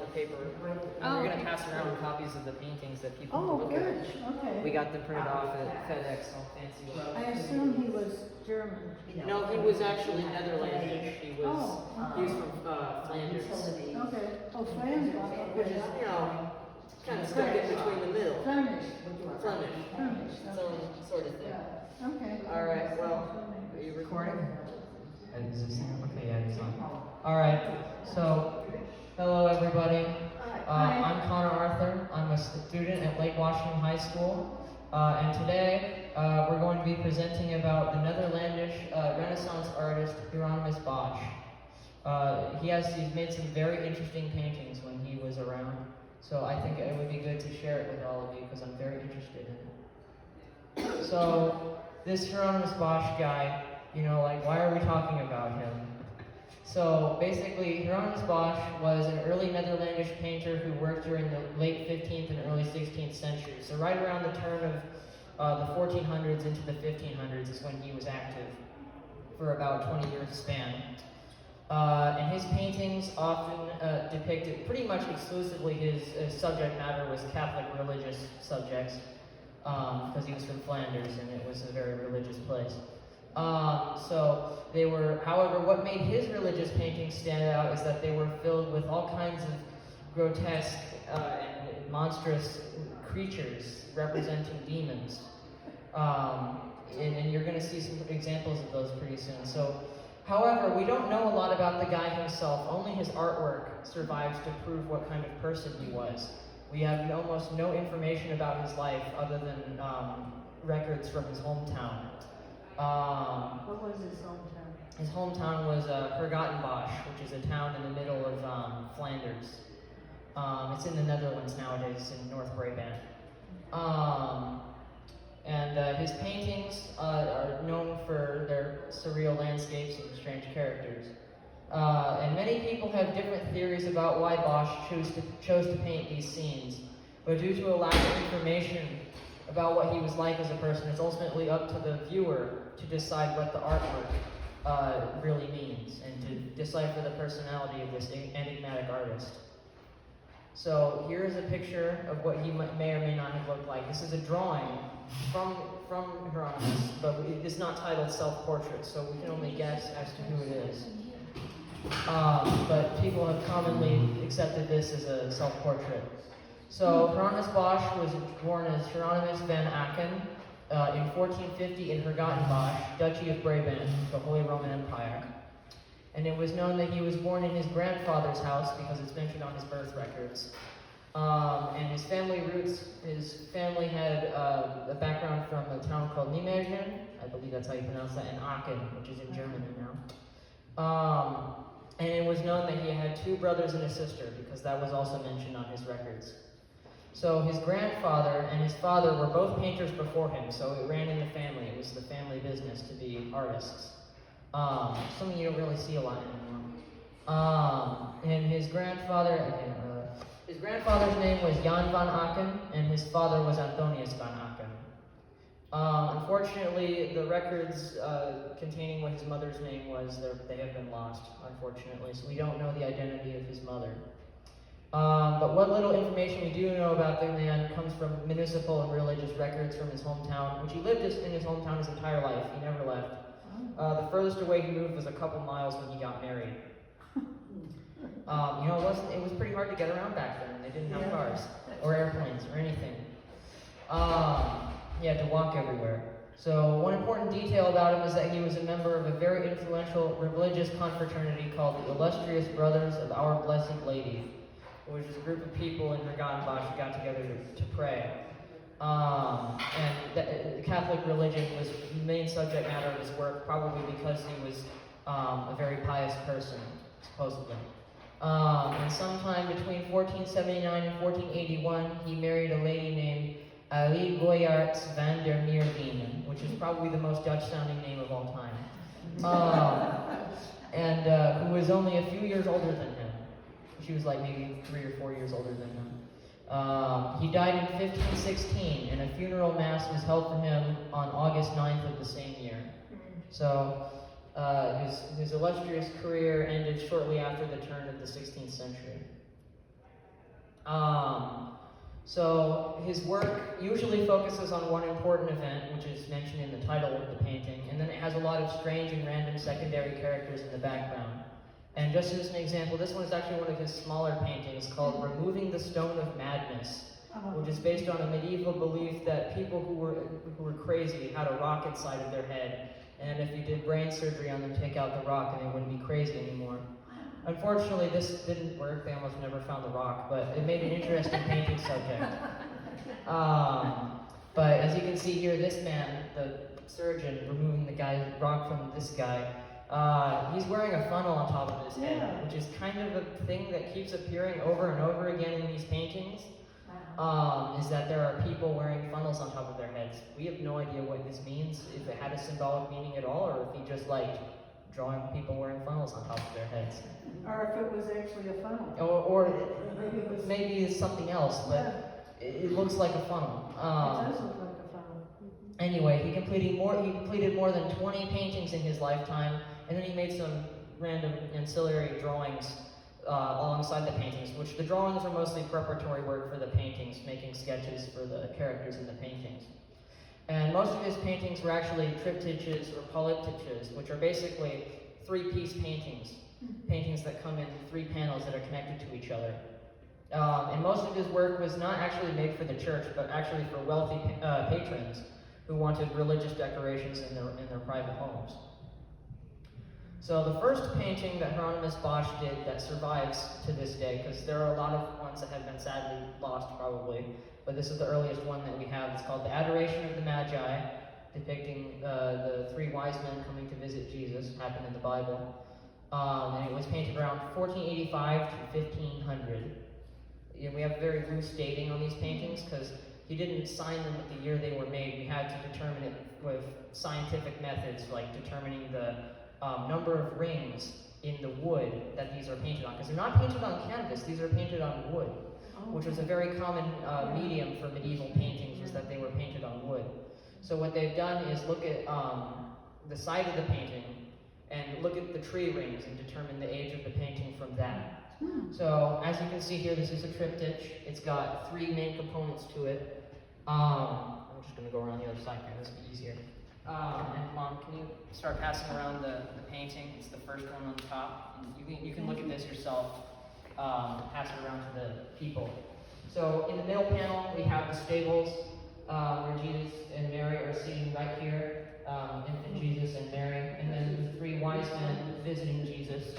the paper. And we're going to pass around copies of the paintings that people can look good. at. Okay. We got them printed off at FedEx, all fancy. I assume he was German. No, he was actually Netherlandish. He was from Flanders. Okay. Oh, Flanders. Which is, you know, kind of stuck in between the middle. Flemish. Flemish. Sort of thing. Okay. All right, well, are you recording? Is this okay? Yeah, it's on. All right. So, hello everybody. I'm Connor Arthur. I'm a student at Lake Washington High School, and today we're going to be presenting about the Netherlandish Renaissance artist Hieronymus Bosch. He's made some very interesting paintings when he was around. So I think it would be good to share it with all of you because I'm very interested in it. So this Hieronymus Bosch guy, you know, like, why are we talking about him? So basically, Hieronymus Bosch was an early Netherlandish painter who worked during the late 15th and early 16th century. So right around the turn of the 1400s into the 1500s is when he was active for about 20 years span. And his paintings often depicted pretty much exclusively his subject matter was Catholic religious subjects, because he was from Flanders and it was a very religious place. So they were, however, what made his religious paintings stand out is that they were filled with all kinds of grotesque and monstrous creatures representing demons. And you're going to see some examples of those pretty soon. So, however, we don't know a lot about the guy himself. Only his artwork survives to prove what kind of person he was. We have almost no information about his life other than records from his hometown. What was his hometown? His hometown was Hieronymus Bosch, which is a town in the middle of Flanders. It's in the Netherlands nowadays, in North Brabant. And his paintings are known for their surreal landscapes and strange characters. And many people have different theories about why Bosch chose to paint these scenes. But due to a lack of information about what he was like as a person, it's ultimately up to the viewer to decide what the artwork really means and to decipher the personality of this enigmatic artist. So here is a picture of what he may or may not have looked like. This is a drawing from Hieronymus, but it's not titled self-portrait, so we can only guess as to who it is. But people have commonly accepted this as a self-portrait. So Hieronymus Bosch was born as Hieronymus van Aken in 1450 in Hieronymus, Duchy of Brabant, the Holy Roman Empire. And it was known that he was born in his grandfather's house because it's mentioned on his birth records. And his family roots, his family had a background from a town called Nijmegen, I believe that's how you pronounce that, and Aachen, which is in Germany now. And it was known that he had 2 brothers and a sister because that was also mentioned on his records. So his grandfather and his father were both painters before him, so it ran in the family. It was the family business to be artists. Something you don't really see a lot anymore. And his grandfather's name was Jan van Aken, and his father was Antonius van Aken. Unfortunately, the records containing what his mother's name was, they have been lost, unfortunately, so we don't know the identity of his mother. But what little information we do know about the man comes from municipal and religious records from his hometown, which he lived in his hometown his entire life. He never left. The furthest away he moved was a couple miles when he got married. You know, it was pretty hard to get around back then. They didn't have cars or airplanes or anything. He had to walk everywhere. So one important detail about him is that he was a member of a very influential religious confraternity called the Illustrious Brothers of Our Blessed Lady, which is a group of people in Hieronymus who got together to pray. And the Catholic religion was the main subject matter of his work, probably because he was a very pious person, supposedly. And sometime between 1479 and 1481, he married a lady named Ali Goyaerts van der Meerdien, which is probably the most Dutch-sounding name of all time, and who was only a few years older than him. She was like maybe 3 or 4 years older than him. He died in 1516, and a funeral mass was held for him on August 9th of the same year. So his illustrious career ended shortly after the turn of the 16th century. So his work usually focuses on one important event, which is mentioned in the title of the painting, and then it has a lot of strange and random secondary characters in the background. And just as an example, this one is actually one of his smaller paintings called Removing the Stone of Madness, which is based on a medieval belief that people who were crazy had a rock inside of their head, and if you did brain surgery on them, take out the rock and they wouldn't be crazy anymore. Unfortunately, this didn't work. They almost never found the rock, but it made an interesting painting subject. But as you can see here, this man, the surgeon, removing the guy's rock from this guy, he's wearing a funnel on top of his head, which is kind of a thing that keeps appearing over and over again in these paintings, is that there are people wearing funnels on top of their heads. We have no idea what this means, if it had a symbolic meaning at all, or if he just liked drawing people wearing funnels on top of their heads. Or if it was actually a funnel. Or maybe it's something else, but it looks like a funnel. It does look like a funnel. Anyway, he completed more than 20 paintings in his lifetime, and then he made some random ancillary drawings alongside the paintings, which the drawings are mostly preparatory work for the paintings, making sketches for the characters in the paintings. And most of his paintings were actually triptychs or polyptychs, which are basically three-piece paintings. Paintings that come in three panels that are connected to each other. And most of his work was not actually made for the church, but actually for wealthy patrons who wanted religious decorations in their private homes. So the first painting that Hieronymus Bosch did that survives to this day, because there are a lot of ones that have been sadly lost probably, but this is the earliest one that we have. It's called The Adoration of the Magi, depicting the three wise men coming to visit Jesus, happened in the Bible. And it was painted around 1485 to 1500. We have very loose dating on these paintings because he didn't sign them with the year they were made. We had to determine it with scientific methods, like determining the number of rings in the wood that these are painted on. Because they're not painted on canvas, these are painted on wood, which was a very common medium for medieval paintings, was that they were painted on wood. So what they've done is look at the side of the painting and look at the tree rings and determine the age of the painting from that. So as you can see here, this is a triptych. It's got three main components to it. I'm just going to go around the other side here, this will be easier. And Mom, can you start passing around the painting? It's the first one on the top. You can look at this yourself, pass it around to the people. So in the middle panel, we have the stables where Jesus and Mary are sitting right here. Infant Jesus and Mary, and then the three wise men visiting Jesus.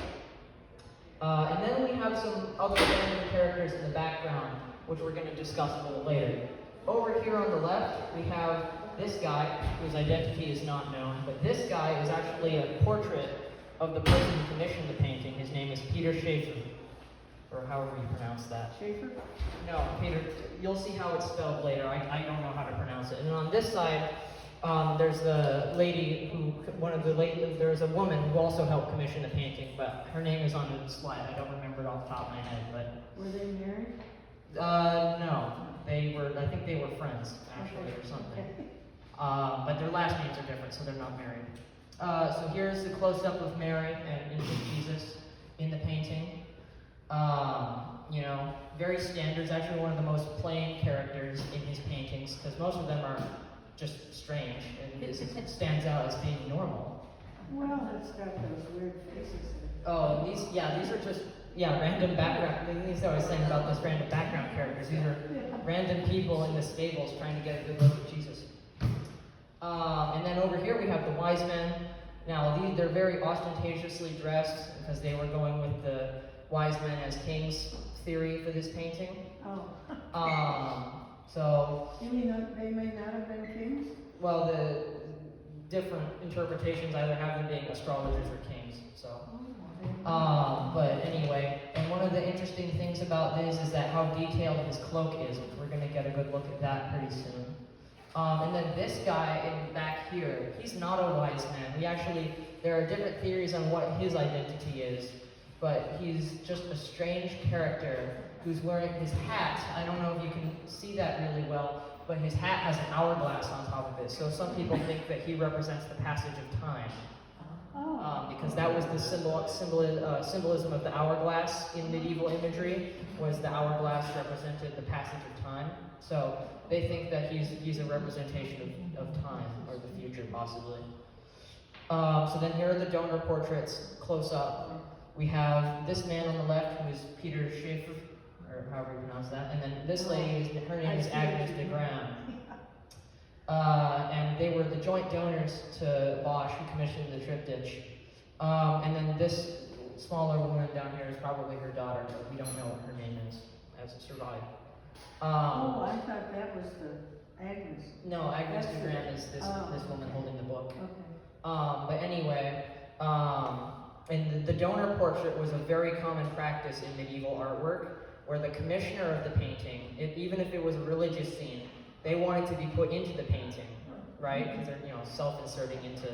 And then we have some other random characters in the background, which we're going to discuss a little later. Over here on the left, we have this guy, whose identity is not known, but this guy is actually a portrait of the person who commissioned the painting. His name is Peter Schaefer, or however you pronounce that. Schaefer? No, Peter, you'll see how it's spelled later. I don't know how to pronounce it. And on this side, there's the lady there's a woman who also helped commission the painting, but her name is on the slide. I don't remember it off the top of my head, but. Were they married? No. I think they were friends, actually, or something. But their last names are different, so they're not married. So here's the close-up of Mary and infant Jesus in the painting. Very standard. It's actually one of the most plain characters in his paintings, because most of them are just strange, and it stands out as being normal. Well, it's got those weird faces. Oh, these are just, random background. These I was saying about those random background characters. These are random people in the stables trying to get a good look at Jesus. And then over here we have the wise men. Now, they're very ostentatiously dressed because they were going with the wise men as kings theory for this painting. So. You mean they may not have been kings? Well, the different interpretations either have them being astrologers or kings. So. But anyway, and one of the interesting things about this is that how detailed his cloak is, which we're going to get a good look at that pretty soon. And then this guy in back here, he's not a wise man. There are different theories on what his identity is, but he's just a strange character who's wearing his hat. I don't know if you can see that really well, but his hat has an hourglass on top of it. So some people think that he represents the passage of time. because that was the symbolism of the hourglass in medieval imagery, was the hourglass represented the passage of time. So they think that he's a representation of time, or the future possibly. So then here are the donor portraits close up. We have this man on the left, who is Peter Schaeffer, or however you pronounce that, and then this lady, her name is Agnes de Graham. And they were the joint donors to Bosch, who commissioned the triptych. And then this smaller woman down here is probably her daughter, but we don't know what her name is, as it survived. Oh, I thought that was the Agnes. No, Agnes de Graham is this woman holding the book. Okay. But anyway, and the donor portrait was a very common practice in medieval artwork, where the commissioner of the painting, even if it was a religious scene, they wanted to be put into the painting, right? Because they're, self-inserting into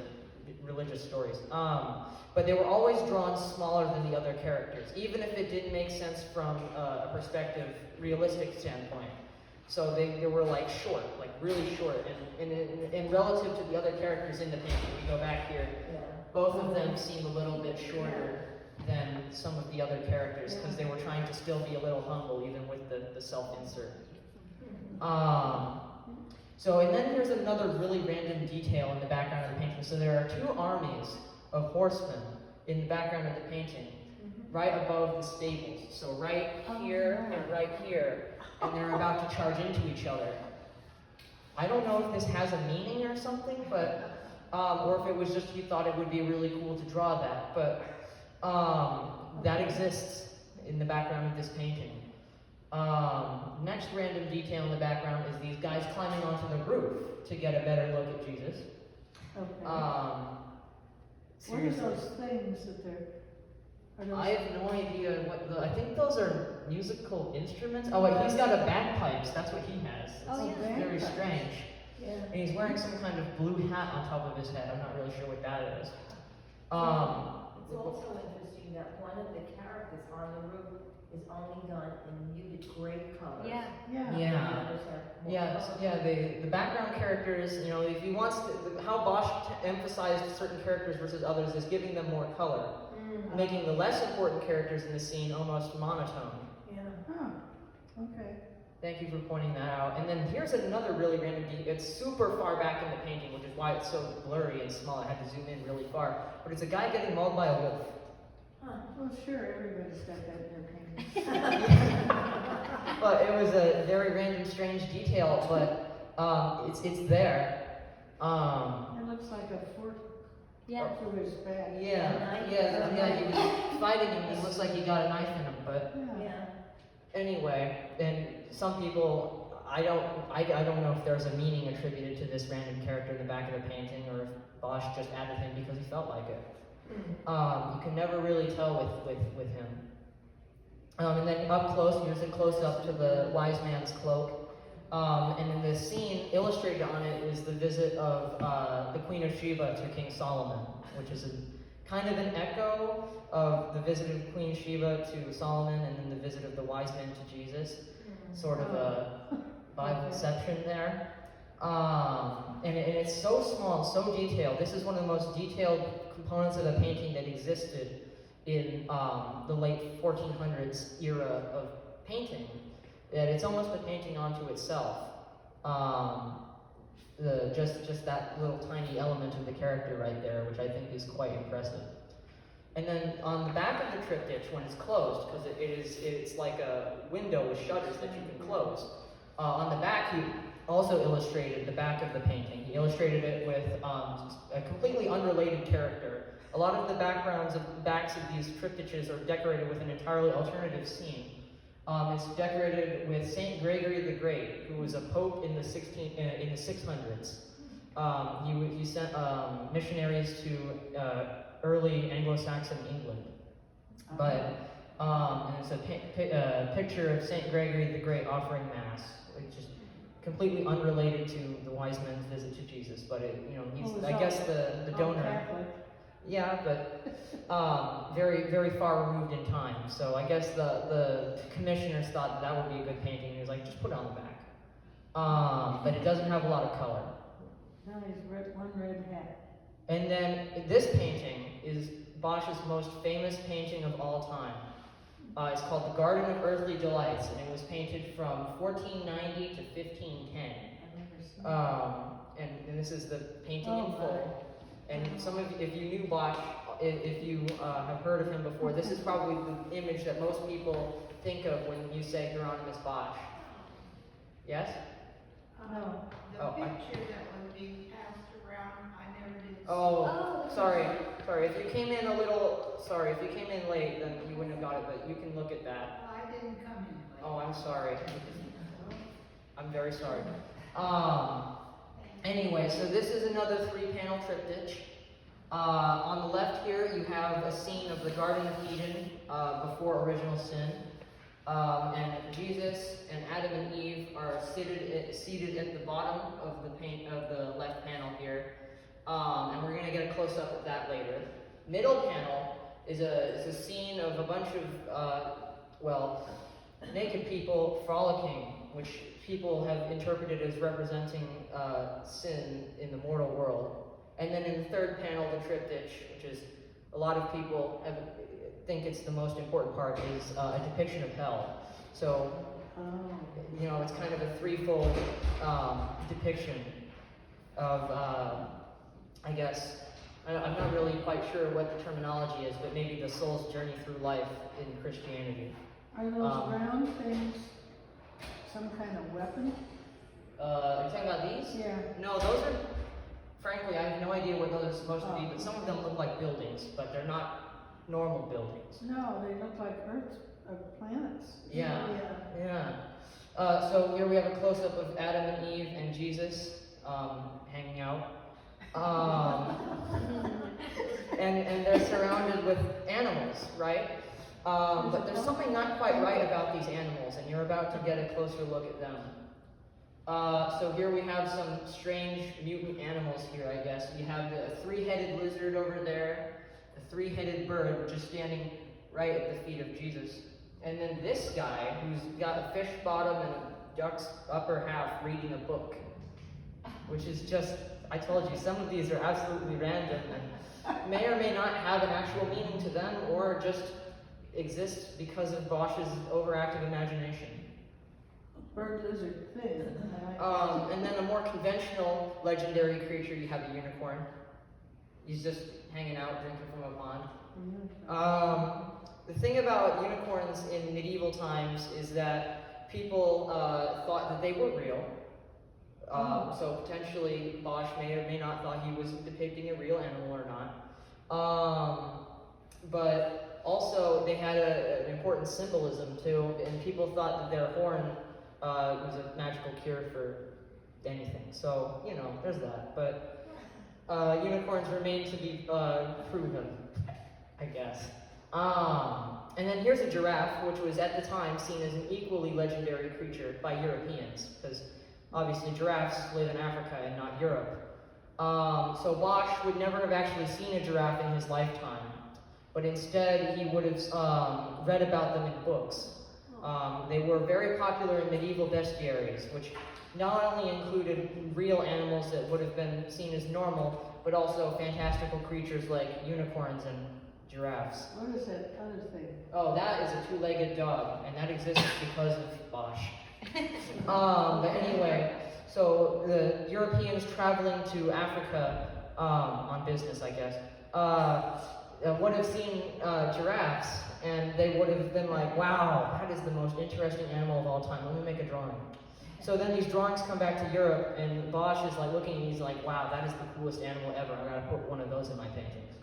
religious stories. But they were always drawn smaller than the other characters, even if it didn't make sense from a perspective, realistic standpoint. So they were like short, like really short, and relative to the other characters in the painting, we go back here, both of them seem a little bit shorter than some of the other characters, because they were trying to still be a little humble, even with the self-insert. And then here's another really random detail in the background of the painting. So there are two armies of horsemen in the background of the painting, right above the stables. So right here and right here, and they're about to charge into each other. I don't know if this has a meaning or something, but or if it was just you thought it would be really cool to draw that, but that exists in the background of this painting. Next random detail in the background is these guys climbing onto the roof to get a better look at Jesus. Okay. What are Seriously. those things that they're... I have no idea I think those are musical instruments. Oh wait, he's got a bagpipes, that's what he has. It's very strange. Yeah. And he's wearing some kind of blue hat on top of his head. I'm not really sure what that is. It's also interesting that one of the characters on the roof is only done in muted gray colors. Yeah. The others are more The background characters, if he wants to, how Bosch emphasized certain characters versus others is giving them more color, making the less important characters in the scene almost monotone. Yeah. Huh. Okay. Thank you for pointing that out. And then here's another really random detail. It's super far back in the painting, which is why it's so blurry and small. I had to zoom in really far. But it's a guy getting mauled by a wolf. Well, sure, everybody's got that in their painting. But it was a very random, strange detail, but it's there. It looks like a fork through his back. He was fighting him. He looks like he got a knife in him, but anyway, and some people, I don't know if there's a meaning attributed to this random character in the back of the painting, or if Bosch just added him because he felt like it. You can never really tell with him. And then up close, here's a close-up to the wise man's cloak. And in the scene, illustrated on it is the visit of the Queen of Sheba to King Solomon, which is kind of an echo of the visit of Queen Sheba to Solomon and then the visit of the wise men to Jesus. Sort of a Bibleception there. And it's so small, so detailed. This is one of the most detailed components of the painting that existed in the late 1400s era of painting. That it's almost a painting onto itself. Just that little tiny element of the character right there, which I think is quite impressive. And then on the back of the triptych, when it's closed, because it's like a window with shutters that you can close. On the back, he also illustrated the back of the painting. He illustrated it with a completely unrelated character. A lot of the backs of these triptychs are decorated with an entirely alternative scene. It's decorated with Saint Gregory the Great, who was a pope in the 600s. He sent missionaries to early Anglo-Saxon England. But and it's a picture of Saint Gregory the Great offering mass, which is completely unrelated to the wise men's visit to Jesus. But he's I guess the donor. Catholic. Yeah, but very, very far removed in time. So I guess the commissioners thought that would be a good painting. He was like, just put it on the back. But it doesn't have a lot of color. Now he's one red hat. And then this painting is Bosch's most famous painting of all time. It's called The Garden of Earthly Delights, and it was painted from 1490 to 1510. And this is the painting in full. And some of you, if you knew Bosch, if you have heard of him before, this is probably the image that most people think of when you say Hieronymus Bosch. Yes? No. The picture that was being passed around, I never did see. Oh, sorry. If you came in late, then you wouldn't have got it, but you can look at that. I didn't come in late. Oh, I'm sorry. I'm very sorry. Anyway, so this is another 3-panel triptych. On the left here, you have a scene of the Garden of Eden before original sin. And Jesus and Adam and Eve are seated at the bottom of the left panel here. And we're going to get a close-up of that later. Middle panel is a scene of a bunch of, naked people frolicking, which people have interpreted as representing sin in the mortal world. And then in the third panel, the triptych, which is a lot of people think it's the most important part, is a depiction of hell. So, it's kind of a threefold depiction of, I guess, I'm not really quite sure what the terminology is, but maybe the soul's journey through life in Christianity. Are those round things some kind of weapon? Are you talking about these? Yeah. No, those are, frankly, I have no idea what those are supposed to be, but some of them look like buildings, but they're not normal buildings. No, they look like planets. Yeah. So here we have a close-up of Adam and Eve and Jesus hanging out. And they're surrounded with animals, right? But there's something not quite right about these animals, and you're about to get a closer look at them. So here we have some strange mutant animals here, I guess. We have the 3-headed lizard over there, the 3-headed bird, which is standing right at the feet of Jesus. And then this guy, who's got a fish bottom and a duck's upper half reading a book, which is just, I told you, some of these are absolutely random and may or may not have an actual meaning to them, or just exist because of Bosch's overactive imagination. Bird lizard thing. And then a more conventional legendary creature, you have a unicorn. He's just hanging out, drinking from a pond. The thing about unicorns in medieval times is that people thought that they were real. So potentially Bosch may or may not thought he was depicting a real animal or not. But also they had an important symbolism too, and people thought that their horn was a magical cure for anything. So, there's that. But unicorns remain to be proven, I guess. And then here's a giraffe, which was at the time seen as an equally legendary creature by Europeans, because obviously giraffes live in Africa and not Europe. So Bosch would never have actually seen a giraffe in his lifetime, but instead he would have read about them in books. They were very popular in medieval bestiaries, which not only included real animals that would have been seen as normal, but also fantastical creatures like unicorns and giraffes. What is that other thing? Oh, that is a 2-legged dog, and that exists because of Bosch. But anyway, so the Europeans traveling to Africa on business, I guess, would have seen giraffes, and they would have been like, wow, that is the most interesting animal of all time. Let me make a drawing. So then these drawings come back to Europe, and Bosch is like looking, and he's like, wow, that is the coolest animal ever. I gotta put one of those in my paintings.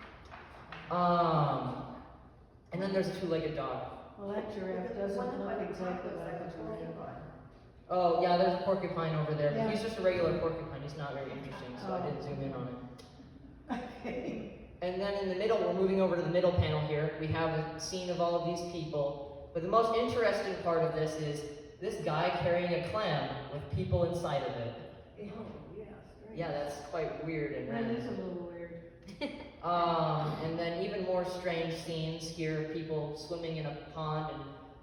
And then there's a 2-legged dog. Well, that giraffe doesn't look exactly like a giraffe. Oh, yeah, there's a porcupine over there, but Yeah. he's just a regular porcupine. He's not very interesting, so I didn't zoom in on him. Okay. And then in the middle, we're moving over to the middle panel here. We have a scene of all of these people. But the most interesting part of this is this guy carrying a clam with people inside of it. Yeah, that's quite weird and That random. is a little weird. And then even more strange scenes here, people swimming in a pond, and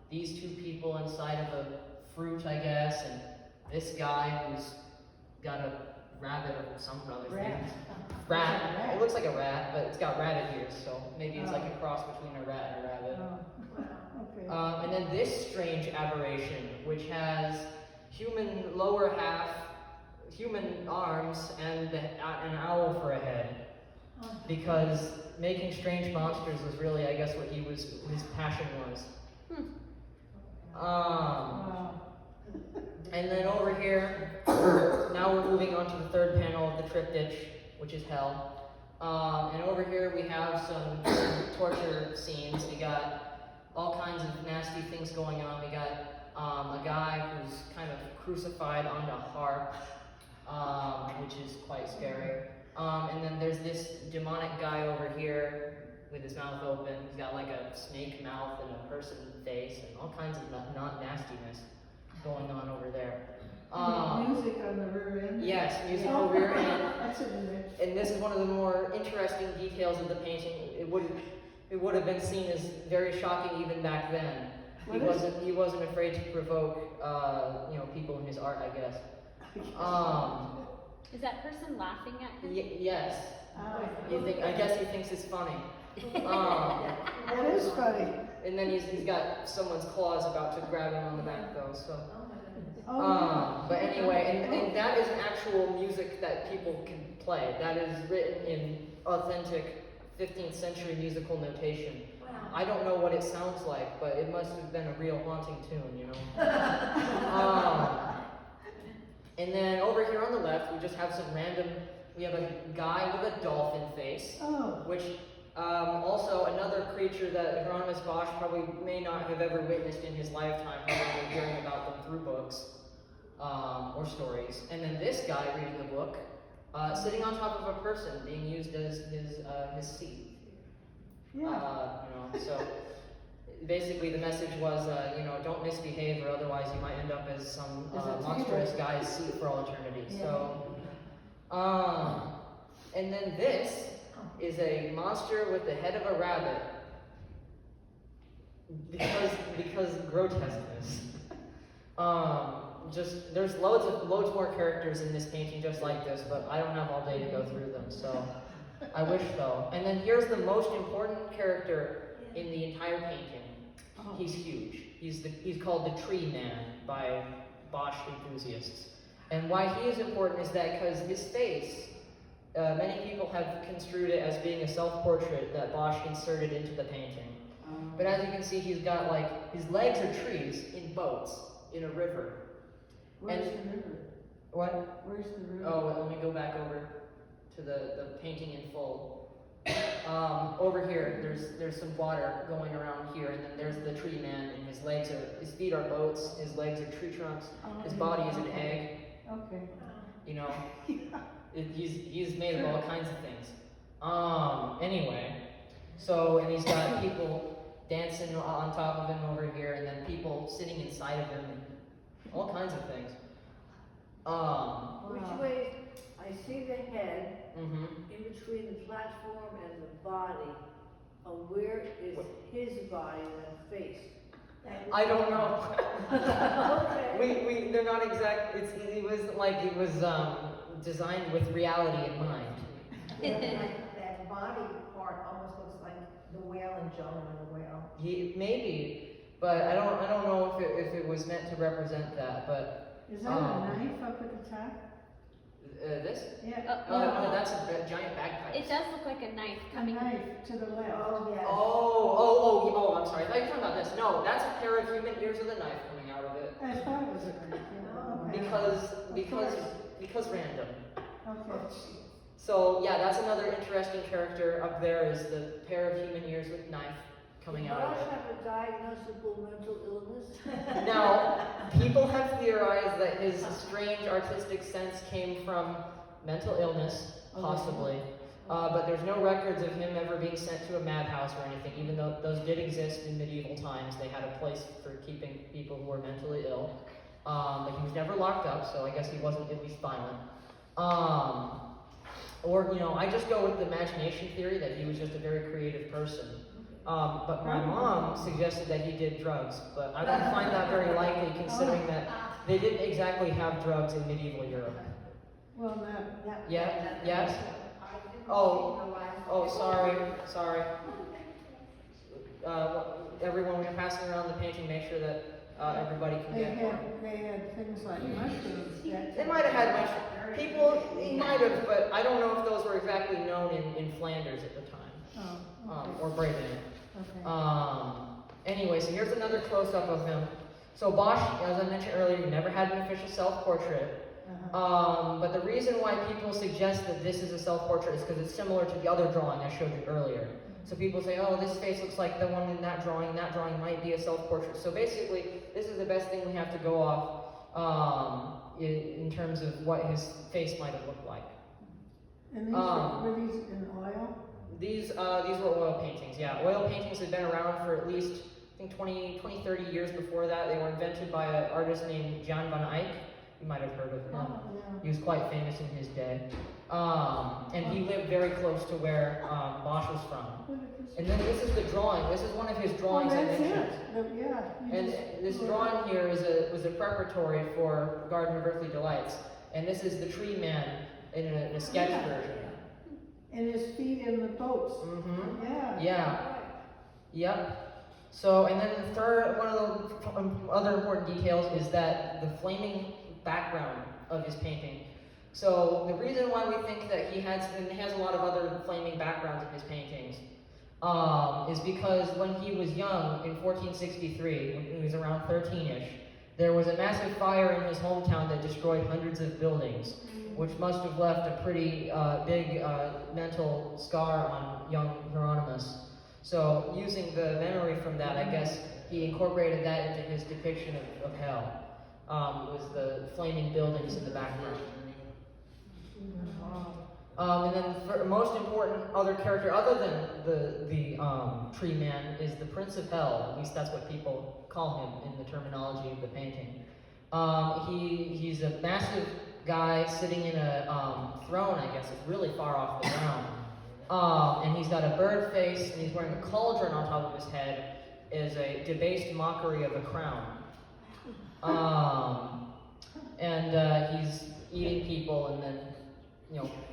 these 2 people inside of a fruit, I guess, and this guy who's got a rabbit or some other thing. Rat. Rat. It looks like a rat, but it's got rabbit ears, so maybe it's like a cross between a rat and a rabbit. Okay. And then this strange aberration, which has human lower half, human arms, and an owl for a head. Because making strange monsters was really, I guess, what his passion was. Wow. And then over here, now we're moving on to the third panel of the triptych, which is hell. And over here we have some torture scenes. We got all kinds of nasty things going on. We got a guy who's kind of crucified on a harp, which is quite scary. And then there's this demonic guy over here with his mouth open. He's got like a snake mouth and a person face and all kinds of nastiness going on over there. Music on the rear end? Yes, musical rear end. That's an image. And this is one of the more interesting details of the painting. It would have been seen as very shocking even back then. He wasn't afraid to provoke people in his art, I guess. Is that person laughing at him? Yes. I guess he thinks it's funny. That is funny. And then he's got someone's claws about to grab him on the back though, so. But anyway, and that is actual music that people can play. That is written in authentic 15th century musical notation. Wow. I don't know what it sounds like, but it must have been a real haunting tune, you know? And then over here on the left, we just have we have a guy with a dolphin face, which also another creature that Hieronymus Bosch probably may not have ever witnessed in his lifetime, probably hearing about them through books or stories. And then this guy reading the book, sitting on top of a person, being used as his seat. So basically the message was, don't misbehave or otherwise you might end up as some monstrous guy's seat for all eternity. So, and then this is a monster with the head of a rabbit because grotesqueness. There's loads more characters in this painting just like this, but I don't have all day to go through them, so I wish so. And then here's the most important character in the entire painting. He's huge. He's called the Tree Man by Bosch enthusiasts. And why he is important is that because his face, many people have construed it as being a self-portrait that Bosch inserted into the painting. But as you can see, he's got his legs are trees in boats in a river. Where's the river? What? Where's the river? Oh, let me go back over to the painting in full. Over here, there's some water going around here, and then there's the tree man, and his feet are boats, his legs are tree trunks, his body is an egg. Okay. You know, he's made of all kinds of things. Anyway, and he's got people dancing on top of him over here, and then people sitting inside of him, and all kinds of things. Which way, I see the head Mm-hmm. in between the platform and the body. Where is his body and face? I don't know. Okay. They're not exact. It was designed with reality in mind. That body part almost looks like the whale in Jonah and the whale. Maybe, but I don't know if it was meant to represent that. But Is that a knife up at the top? this? Yeah. No, that's a giant bagpipe. It does look like a knife A coming. knife to the left. Oh, yes. Oh, I'm sorry. I thought you were talking about this. No, that's a pair of human ears with a knife coming out of it. I thought it was a knife. Because random. Okay. So yeah, that's another interesting character up there is the pair of human ears with knife coming out of Does it. have a diagnosable mental illness? Now, people have theorized that his strange artistic sense came from mental illness, possibly. But there's no records of him ever being sent to a madhouse or anything, even though those did exist in medieval times. They had a place for keeping people who were mentally ill. But he was never locked up, so I guess he wasn't at least violent. I just go with the imagination theory that he was just a very creative person. But my mom suggested that he did drugs, but I don't find that very likely considering that they didn't exactly have drugs in medieval Europe. Well, that. Yeah, yes? I didn't Oh, see the last. Oh, sorry. Everyone, when you're passing around the painting, make sure that everybody can They get one. had things like mushrooms that. They might have had much. People, he might have, but I don't know if those were exactly known in Flanders at the time, Oh, okay. or Brabant. Okay. Anyway, so here's another close-up of him. So Bosch, as I mentioned earlier, he never had an official self-portrait. But the reason why people suggest that this is a self-portrait is because it's similar to the other drawing I showed you earlier. So people say, oh, this face looks like the one in that drawing might be a self-portrait. So basically, this is the best thing we have to go off in terms of what his face might have looked like. And these were these in oil? These were oil paintings, yeah. Oil paintings had been around for at least, I think 20, 30 years before that. They were invented by an artist named Jan van Eyck. You might have heard of him. Oh, yeah. He was quite famous in his day. And he lived very close to where Bosch was from. And then this is the drawing. This is one of his drawings I that's mentioned. it. Yeah. And this drawing here was a preparatory for Garden of Earthly Delights. And this is the tree man in a sketch version. And his feet in the boats. Mm-hmm. Yeah. Yeah. Yep. So, and then the third, one of the other important details is that the flaming background of his painting. So the reason why we think that he has a lot of other flaming backgrounds in his paintings is because when he was young in 1463, when he was around 13-ish, there was a massive fire in his hometown that destroyed hundreds of buildings, which must have left a pretty big mental scar on young Hieronymus. So using the memory from that, I guess he incorporated that into his depiction of hell. Was the flaming buildings in the background. And then the most important other character, other than the tree man, is the Prince of Hell. At least that's what people call him in the terminology of the painting. He's a massive guy sitting in a throne, I guess. It's really far off the ground. And he's got a bird face, and he's wearing a cauldron on top of his head as a debased mockery of a crown. And he's eating people and then,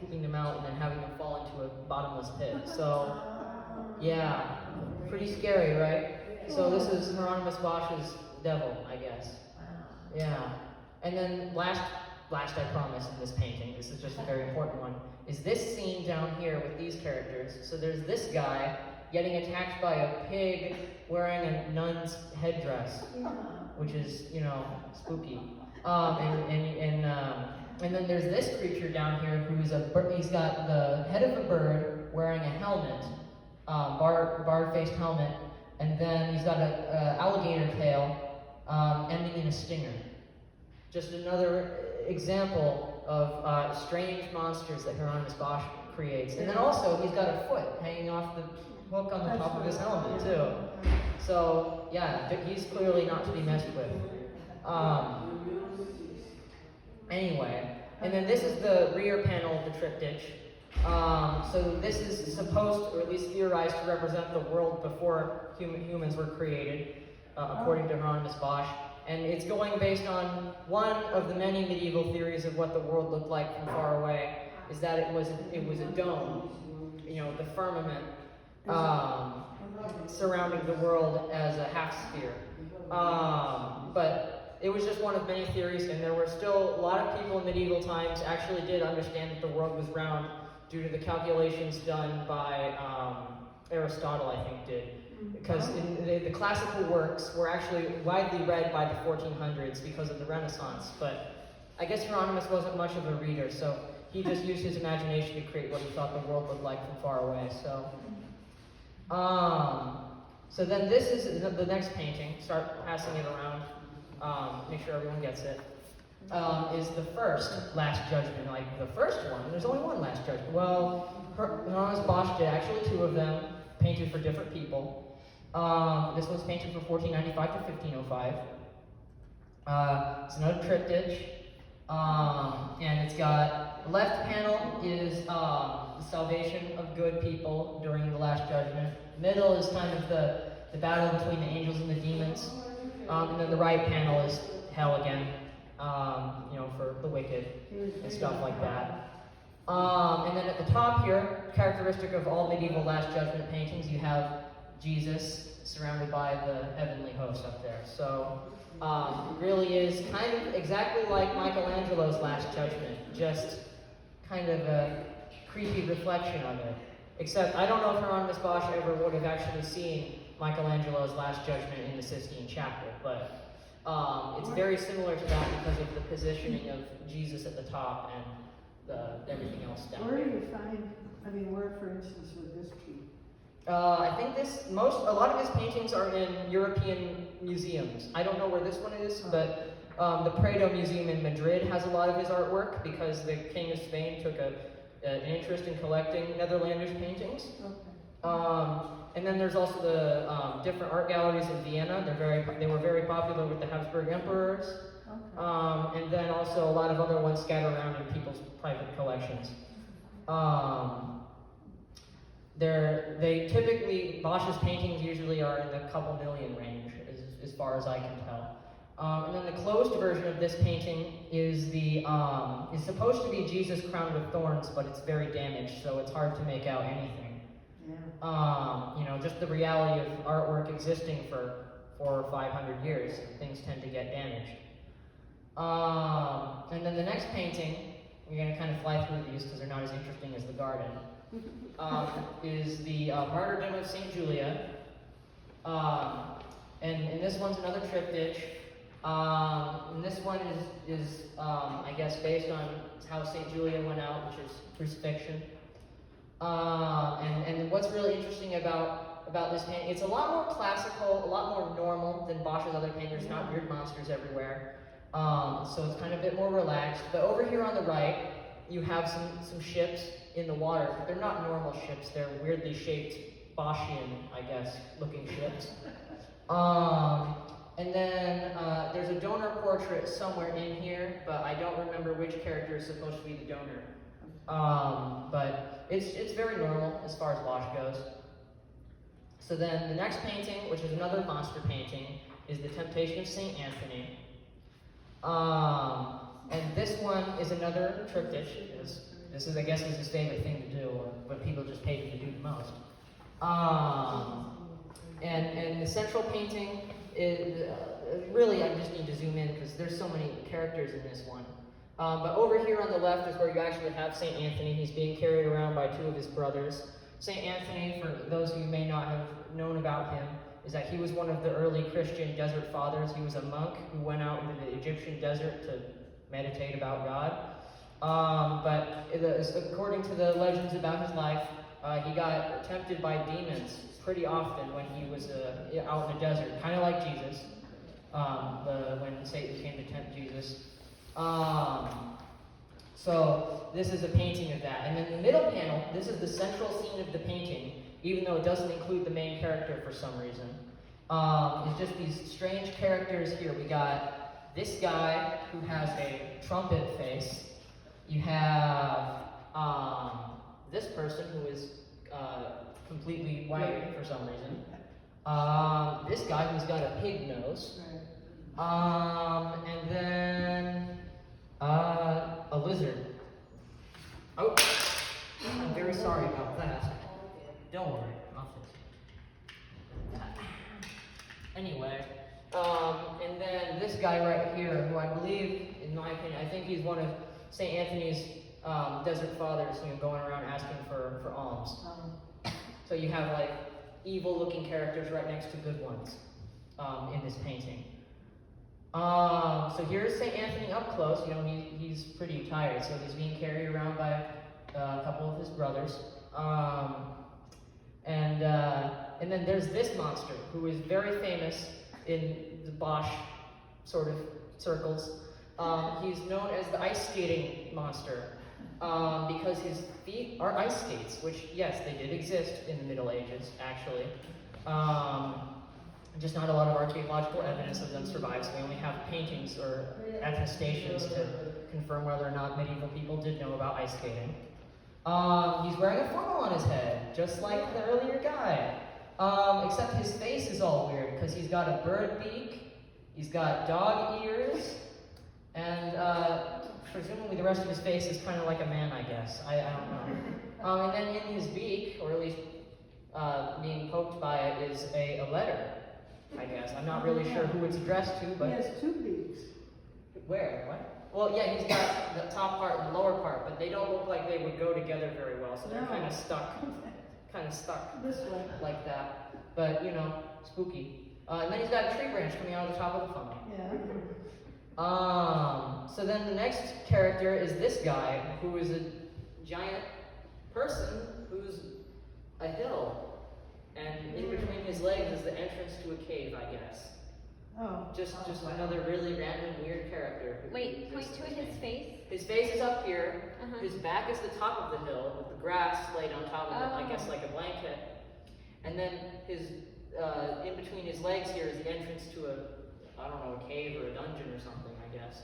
pooping them out and then having them fall into a bottomless pit. So, yeah, pretty scary, right? So this is Hieronymus Bosch's devil, I guess. Yeah. And then last I promise in this painting, this is just a very important one, is this scene down here with these characters. So there's this guy getting attacked by a pig wearing a nun's headdress, which is, spooky. And then there's this creature down here he's got the head of a bird wearing a helmet, barred-faced helmet, and then he's got an alligator tail ending in a stinger. Just another example of strange monsters that Hieronymus Bosch creates. And then also, he's got a foot hanging off the hook on the top of his helmet, too. So, yeah, he's clearly not to be messed with. Anyway, and then this is the rear panel of the triptych. So this is supposed, or at least theorized, to represent the world before humans were created, according to Hieronymus Bosch. And it's going based on one of the many medieval theories of what the world looked like from far away, is that it was a dome, the firmament, surrounding the world as a half sphere. But it was just one of many theories, and there were still a lot of people in medieval times actually did understand that the world was round due to the calculations done by Aristotle, I think, did. Because the classical works were actually widely read by the 1400s because of the Renaissance, but I guess Hieronymus wasn't much of a reader, so he just used his imagination to create what he thought the world looked like from far away. So then this is the next painting. Start passing it around. Make sure everyone gets it. Is the first Last Judgment, like the first one. There's only one Last Judgment. Well, Hieronymus Bosch did actually two of them, painted for different people. This one's painted from 1495 to 1505. It's another triptych, and it's got, the left panel is the salvation of good people during the Last Judgment. Middle is kind of the battle between the angels and the demons. And then the right panel is hell again. for the wicked He was and big stuff on like that. that. And then at the top here, characteristic of all medieval Last Judgment paintings, you have Jesus surrounded by the heavenly host up there. So it really is kind of exactly like Michelangelo's Last Judgment, just kind of a creepy reflection of it. Except I don't know if Hieronymus Bosch ever would have actually seen Michelangelo's Last Judgment in the Sistine Chapel, but it's very similar to that because of the positioning of Jesus at the top and everything else down Where there. do you find, where, for instance, would this be? I think a lot of his paintings are in European museums. I don't know where this one is, but the Prado Museum in Madrid has a lot of his artwork because the King of Spain took an interest in collecting Netherlandish paintings. Okay. And then there's also the different art galleries in Vienna. They were very popular with the Habsburg emperors. Okay. And then also a lot of other ones scattered around in people's private collections. Bosch's paintings usually are in the couple million range, as far as I can tell. And then the closed version of this painting is supposed to be Jesus crowned with thorns, but it's very damaged, so it's hard to make out anything. Yeah. Just the reality of artwork existing for 400 or 500 years, things tend to get damaged. And then the next painting, we're going to kind of fly through these because they're not as interesting as the garden, is the Martyrdom of St. Julia. And this one's another triptych. And this one is I guess, based on how St. Julia went out, which is crucifixion. And what's really interesting about this painting, it's a lot more classical, a lot more normal than Bosch's other paintings. There's not weird monsters everywhere. So it's kind of a bit more relaxed. But over here on the right, you have some ships in the water. They're not normal ships. They're weirdly shaped Boschian, I guess, looking ships. And then there's a donor portrait somewhere in here, but I don't remember which character is supposed to be the donor. But it's very normal as far as Bosch goes. So then the next painting, which is another monster painting, is the Temptation of St. Anthony. And this one is another triptych. This is, I guess, is his favorite thing to do, or what people just pay him to do the most. And the central painting is really, I just need to zoom in because there's so many characters in this one. But over here on the left is where you actually have St. Anthony. He's being carried around by two of his brothers. St. Anthony, for those who may not have known about him, is that he was one of the early Christian desert fathers. He was a monk who went out into the Egyptian desert to meditate about God. But according to the legends about his life, he got tempted by demons pretty often when he was out in the desert, kind of like Jesus, when Satan came to tempt Jesus. So this is a painting of that. And then the middle panel, this is the central scene of the painting, even though it doesn't include the main character for some reason. It's just these strange characters here. We got this guy who has a trumpet face. You have this person who is completely white for some reason. This guy who's got a pig nose. And then a lizard. Oh, I'm very sorry about that. Don't worry, I'll fix it. Anyway, and then this guy right here, who I believe, in my opinion, I think he's one of St. Anthony's desert fathers, going around asking for alms. So you have like evil-looking characters right next to good ones in this painting. So here's St. Anthony up close. He's pretty tired, so he's being carried around by a couple of his brothers. And then there's this monster, who is very famous in the Bosch sort of circles. He's known as the ice skating monster, because his feet are ice skates, which, yes, they did exist in the Middle Ages, actually. Just not a lot of archaeological evidence of them survives. We only have paintings or attestations to confirm whether or not medieval people did know about ice skating. He's wearing a funnel on his head, just like the earlier guy. Except his face is all weird, because he's got a bird beak, he's got dog ears, And presumably the rest of his face is kind of like a man, I guess. I don't know. And then in his beak, or at least being poked by it, is a letter, I guess. I'm not really sure who it's addressed to, but... He has two beaks. Where? What? Well, yeah, he's got the top part and the lower part, but they don't look like they would go together very well, so they're No. kind of stuck This way. like that. But, you know, spooky. And then he's got a tree branch coming out of the top of the funnel. Yeah. So then the next character is this guy, who is a giant person who's a hill. And in between his legs is the entrance to a cave, I guess. Oh. Just another really random, weird character. who Wait, point exists to in his this game. face. His face is up here. Uh-huh. His back is the top of the hill with the grass laid on top of it, I guess Oh. like a blanket. And then his in between his legs here is the entrance to a cave or a dungeon or something, I guess.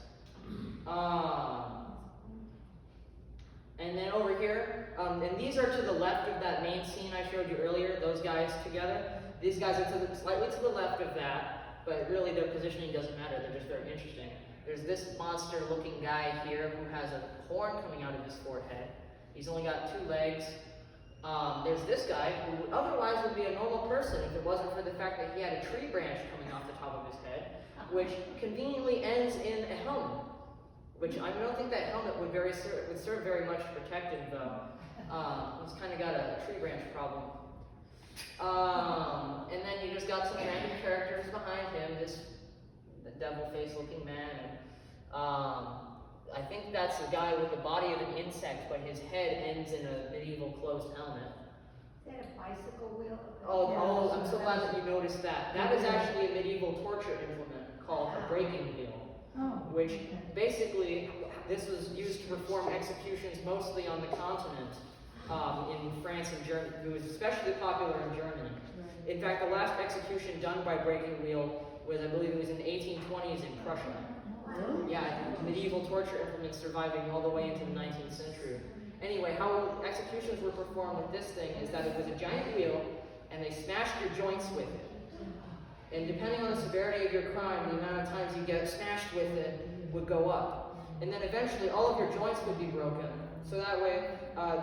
And then over here, and these are to the left of that main scene I showed you earlier, those guys together. These guys are slightly to the left of that, but really their positioning doesn't matter, they're just very interesting. There's this monster-looking guy here who has a horn coming out of his forehead. He's only got 2 legs. There's this guy who otherwise would be a normal person if it wasn't for the fact that he had a tree branch coming off the top of his head, which conveniently ends in a helmet. Which I don't think that helmet would serve very much to protect him, though. He's kind of got a tree branch problem. And then you just got some random characters behind him. This devil face-looking man. And, I think that's a guy with the body of an insect, but his head ends in a medieval closed helmet. Is that a bicycle wheel? Oh, I'm so glad that you noticed that. That is actually a medieval torture implement called a breaking wheel. Oh. Which basically, this was used to perform executions mostly on the continent, in France and Germany. It was especially popular in Germany. In fact, the last execution done by breaking wheel was, I believe it was in the 1820s in Prussia. Yeah, medieval torture implements surviving all the way into the 19th century. Anyway, how executions were performed with this thing is that it was a giant wheel, and they smashed your joints with it. And depending on the severity of your crime, the amount of times you get smashed with it would go up. And then eventually all of your joints would be broken. So that way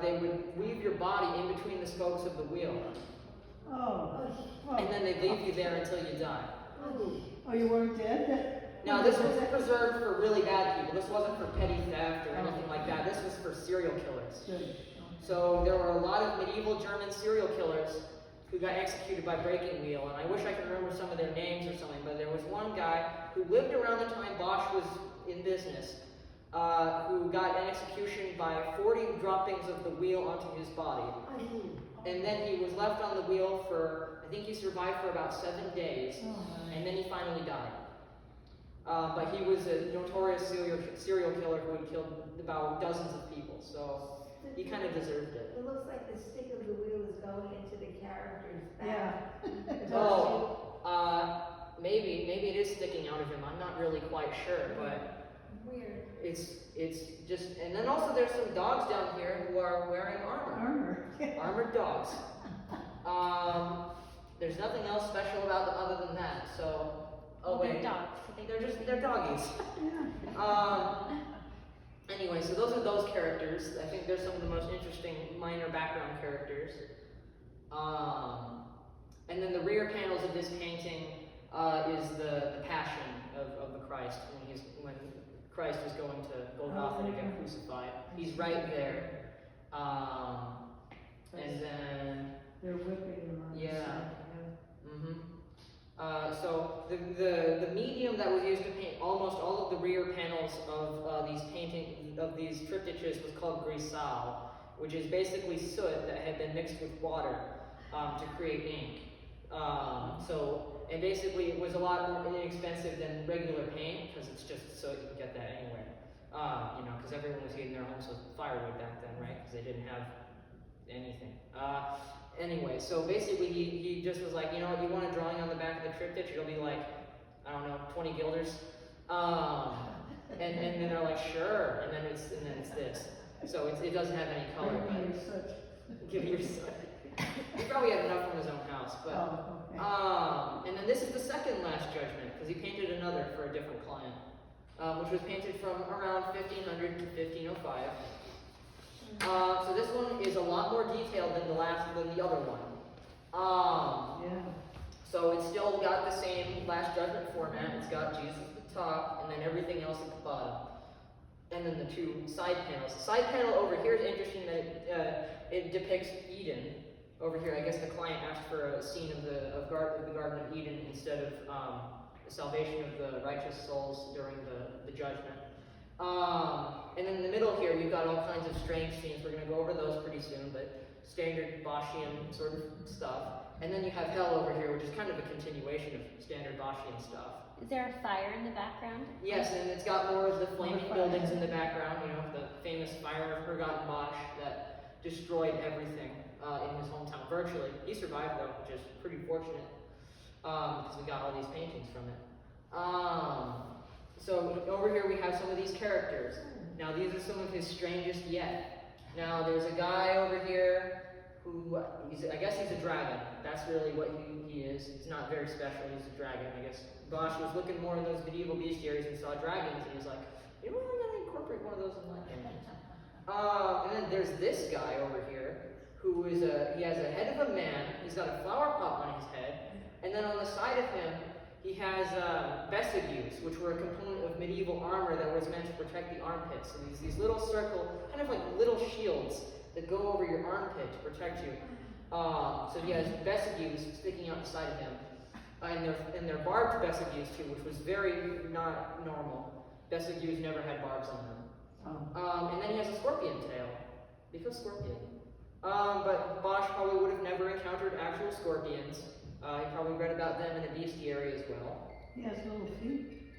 they would weave your body in between the spokes of the wheel. Oh. And then they'd leave you there until you die. Oh, you weren't dead? Now this was preserved for really bad people. This wasn't for petty theft or anything like that. This was for serial killers. Good. So there were a lot of medieval German serial killers who got executed by breaking wheel, and I wish I could remember some of their names or something, but there was one guy who lived around the time Bosch was in business, who got an execution by 40 droppings of the wheel onto his body. And then he was left on the wheel for, I think he survived for about 7 days, and then he finally died. But he was a notorious serial killer who had killed about dozens of people, so he kind of deserved it. It looks like the stick of the wheel is going into the character's Yeah. back. Maybe it is sticking out of him. I'm not really quite sure, but Weird. it's just, and then also there's some dogs down here who are wearing armor. Armored dogs. There's nothing else special about them other than that. So, They're dogs. they're doggies. Anyway, so those are those characters. I think they're some of the most interesting minor background characters. And then the rear panels of this painting is the Passion of the Christ when Christ is going to Golgotha to get crucified. He's right there. And then They're whipping him on the Yeah. side. so the medium that was used to paint almost all of the rear panels of these triptychs was called grisal, which is basically soot that had been mixed with water to create ink. And basically it was a lot more inexpensive than regular paint because it's just soot, you can get that anywhere. Because everyone was heating their homes with firewood back then, right? Because they didn't have anything. Anyway, so basically he just was like, you know what, you want a drawing on the back of the triptych? It'll be like, I don't know, 20 guilders. And then they're like, sure, and then it's this. So it doesn't have any color, but give me your soot. He probably had enough from his own house, but and then this is the second Last Judgment because he painted another for a different client. which was painted from around 1500 to 1505. So this one is a lot more detailed than the other one. Yeah. So it's still got the same Last Judgment format. It's got Jesus at the top, and then everything else at the bottom. And then the two side panels. The side panel over here is interesting that it depicts Eden. Over here, I guess the client asked for a scene of the Garden of Eden instead of the salvation of the righteous souls during the judgment. And then in the middle here, you've got all kinds of strange scenes. We're going to go over those pretty soon, but standard Boschian sort of stuff. And then you have hell over here, which is kind of a continuation of standard Boschian stuff. Is there a fire in the background? Yes, and it's got more of the flaming buildings in the background, you know, the famous fire of Hergot Bosch that destroyed everything in his hometown, virtually. He survived though, which is pretty fortunate, because we got all these paintings from it. So over here we have some of these characters. Now these are some of his strangest yet. Now there's a guy over here who, I guess he's a dragon. That's really what he is. He's not very special, he's a dragon, I guess. Bosch was looking more in those medieval bestiaries and saw dragons, and he was like, you know what, I'm gonna incorporate one of those in my paintings. And then there's this guy over here, who is he has a head of a man, he's got a flower pot on his head, and then on the side of him, he has vestiges, which were a component of medieval armor that was meant to protect the armpits. So these little circle, kind of like little shields that go over your armpit to protect you. So he has vestiges sticking out the side of him. And they're barbed vestiges too, which was very not normal. Vestiges never had barbs on them. And then he has a scorpion tail, because scorpion. But Bosch probably would have never encountered actual scorpions. He probably read about them in a bestiary as well. He has little feet.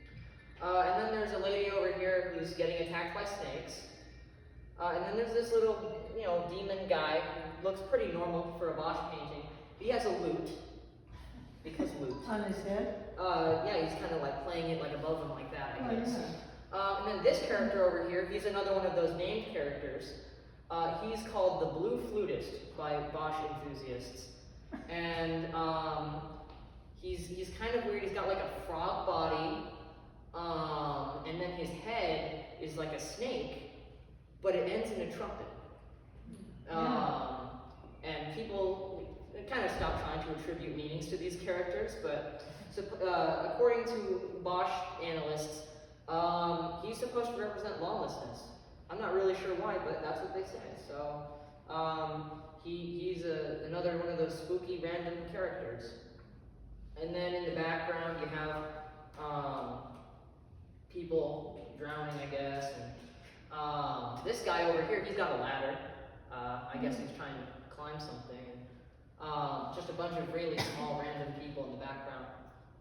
And then there's a lady over here who's getting attacked by snakes. And then there's this little, demon guy who looks pretty normal for a Bosch painting. He has a lute. Because lute. On his head? Yeah, he's kind of like playing it like above him like that, I guess. Yeah. And then this character over here, he's another one of those named characters. He's called the Blue Flutist by Bosch enthusiasts. And he's kind of weird. He's got like a frog body, and then his head is like a snake, but it ends in a trumpet. And people kind of stopped trying to attribute meanings to these characters, but according to Bosch analysts, he's supposed to represent lawlessness. I'm not really sure why, but that's what they say. So he's another one of those spooky random characters. And then in the background you have people drowning, I guess. And this guy over here, he's got a ladder. I guess he's trying to climb something. Just a bunch of really small random people in the background.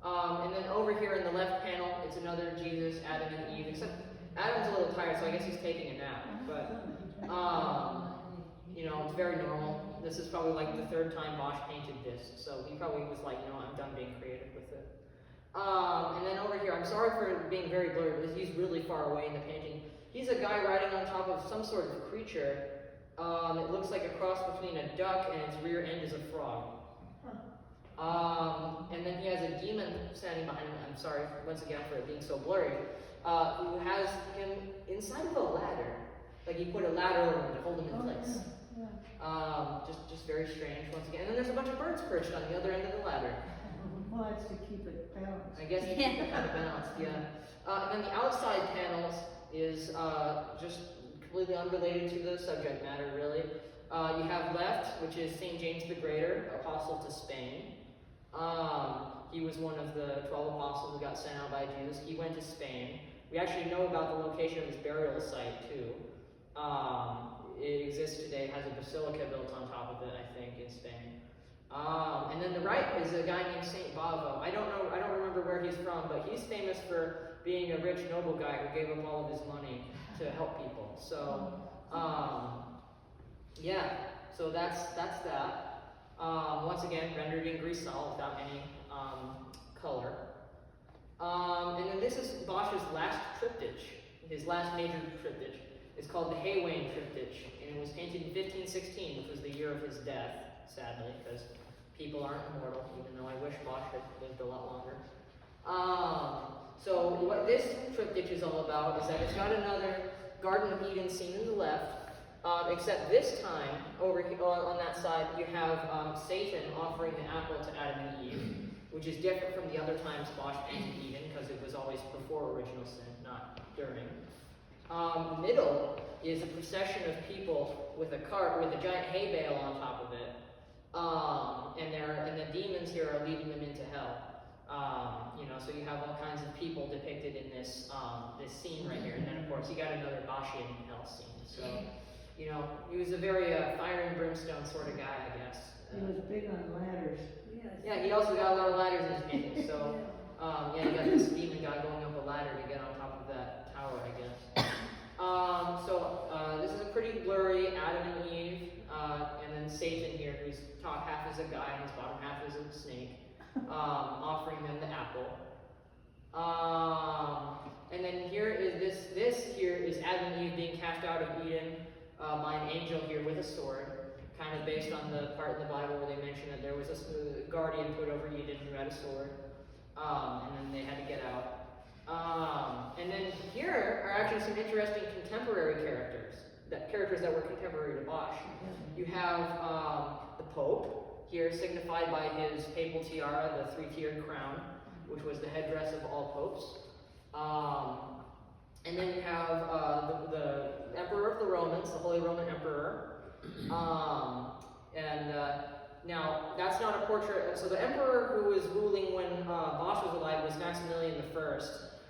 And then over here in the left panel, it's another Jesus, Adam and Eve, except Adam's a little tired, so I guess he's taking a nap. But, it's very normal. This is probably like the third time Bosch painted this, so he probably was like, I'm done being creative with it. And then over here, I'm sorry for being very blurry, because he's really far away in the painting. He's a guy riding on top of some sort of creature. It looks like a cross between a duck and its rear end is a frog. And then he has a demon standing behind him. I'm sorry once again for it being so blurry. Who has him inside of a ladder. Like he put a ladder over him to hold him in place. Just very strange once again. And then there's a bunch of birds perched on the other end of the ladder. Well, that's to keep it balanced. I guess to keep it kind of balanced, yeah. And then the outside panels is just completely unrelated to the subject matter, really. You have left, which is St. James the Greater, apostle to Spain. He was one of the 12 apostles who got sent out by Jesus. He went to Spain. We actually know about the location of his burial site, too. It exists today, it has a basilica built on top of it, I think, in Spain. And then the right is a guy named Saint Bavo. I don't remember where he's from, but he's famous for being a rich noble guy who gave up all of his money to help people. So, so that's that. Once again, rendered in Grisal without any color. And then this is Bosch's last triptych, his last major triptych. It's called the Haywain triptych, and it was painted in 1516, which was the year of his death, sadly, because people aren't immortal, even though I wish Bosch had lived a lot longer. So what this triptych is is all about is that it's got another Garden of Eden scene in the left, except this time, over here, on that side, you have Satan offering the apple to Adam and Eve, which is different from the other times Bosch painted Eden, because it was always before original sin, not during. The middle is a procession of people with a cart with a giant hay bale on top of it, and the demons here are leading them into hell. So you have all kinds of people depicted in this this scene right here, and then of course you got another Boschian hell scene. So, he was a very fire and brimstone sort of guy, I guess. He was big on ladders. Yes. Yeah, he also got a lot of ladders in his paintings. So, you got this demon guy going up a ladder to get on top of that tower, I guess. This is a pretty blurry Adam and Eve, and then Satan here, who's top half is a guy and his bottom half is a snake, offering them the apple. And then here is this here is Adam and Eve being cast out of Eden by an angel here with a sword, kind of based on the part in the Bible where they mention that there was a guardian put over Eden who had a sword, and then they had to get out. And then here are actually some interesting contemporary characters that were contemporary to Bosch. You have the Pope here, signified by his papal tiara, the three-tiered crown, which was the headdress of all popes. And then you have the Emperor of the Romans, the Holy Roman Emperor. Now, that's not a portrait. So the emperor who was ruling when Bosch was alive was Maximilian I.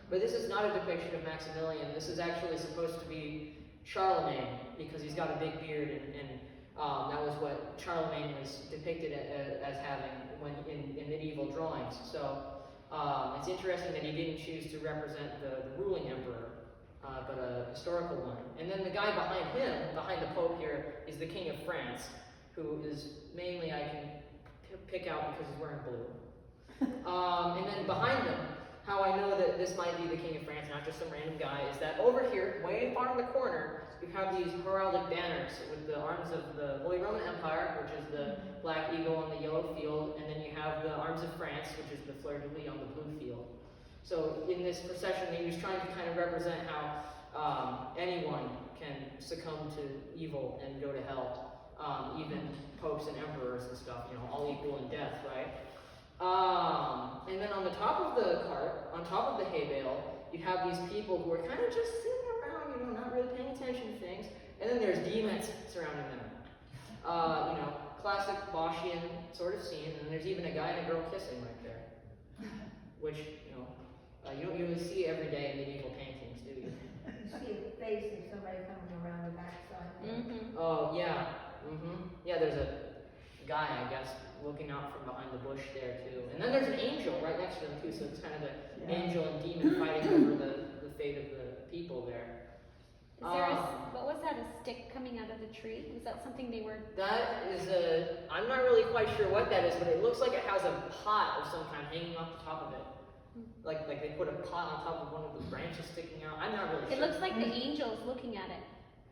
But this is not a depiction of Maximilian. This is actually supposed to be Charlemagne, because he's got a big beard, and that was what Charlemagne was depicted as having when in medieval drawings. So it's interesting that he didn't choose to represent the ruling emperor, but a historical one. And then the guy behind him, behind the Pope here, is the King of France, who is mainly, I can pick out because he's wearing blue. And then behind him, how I know that this might be the King of France, not just some random guy, is that over here, way far in the corner, you have these heraldic banners with the arms of the Holy Roman Empire, which is the black eagle on the yellow field, and then you have the arms of France, which is the fleur-de-lis on the blue field. So in this procession, he was trying to kind of represent how anyone can succumb to evil and go to hell, even popes and emperors and stuff, all equal in death, right? And then on the top of the cart, on top of the hay bale, you have these people who are kind of just sitting around, not really paying attention to things. And then there's demons surrounding them. Classic Boschian sort of scene. And there's even a guy and a girl kissing right there, which you don't usually see every day in medieval paintings, do you? You see a face of somebody coming around the backside. Mm-hmm. Oh yeah. Yeah, there's a guy, I guess, looking out from behind the bush there too. And then there's an angel right next to them too, so it's kind of the angel and demon fighting over the fate of the people there. Is there what was that, a stick coming out of the tree? Was that something they were... That is I'm not really quite sure what that is, but it looks like it has a pot of some kind hanging off the top of it. Like they put a pot on top of one of the branches sticking out. I'm not really sure. It looks like the angel's looking at it.